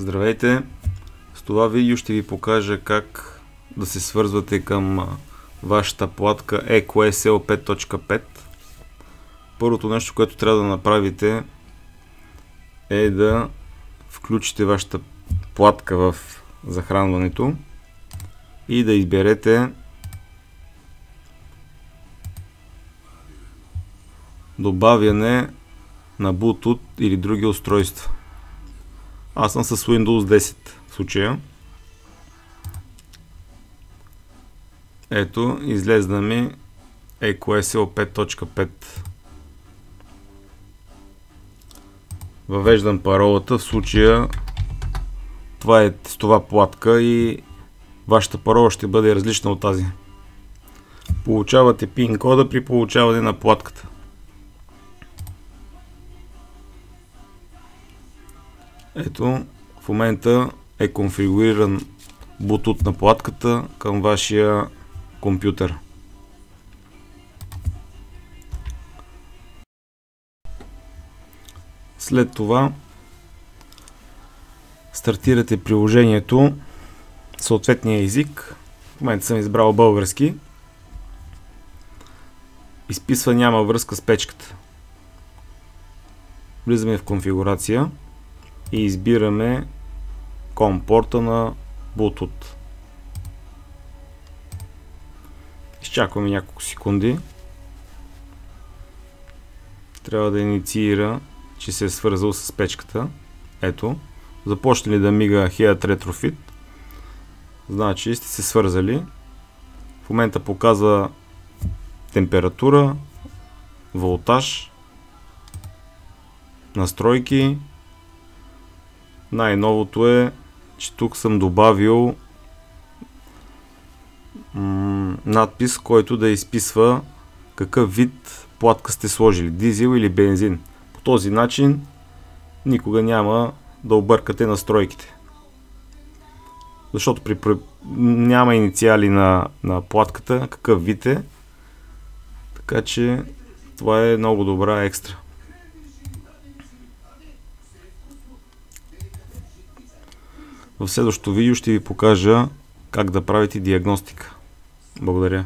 Здравейте! С това видео ще ви покажа как да се свързвате към вашата платка EcoSL 5.5. Първото нещо, което трябва да направите е да включите вашата платка в захранването и да изберете добавяне на Bluetooth или други устройства. Аз съм с Windows 10 в случая. Ето, излезна ми EcoSL 5.5. Въвеждам паролата, в случая това е тестова платка и вашата парола ще бъде различна от тази. Получавате пин кода при получаване на платката. Ето, в момента е конфигуриран Bluetooth на платката към вашия компютър. След това стартирате приложението, съответния език. В момента съм избрал български. Изписва няма връзка с печката. Влизаме в конфигурация и избираме COM порта на Bluetooth. Изчакваме няколко секунди. Трябва да инициира, че се е свързал с печката. Ето, започне ли да мига Head Retrofit, значи сте се свързали. В момента показва температура, волтаж, настройки. Най-новото е, че тук съм добавил надпис, който да изписва какъв вид платка сте сложили, дизел или бензин. По този начин никога няма да объркате настройките. Защото няма инициали на платката, какъв вид е. Така че това е много добра екстра. В следващото видео ще ви покажа как да правите диагностика. Благодаря.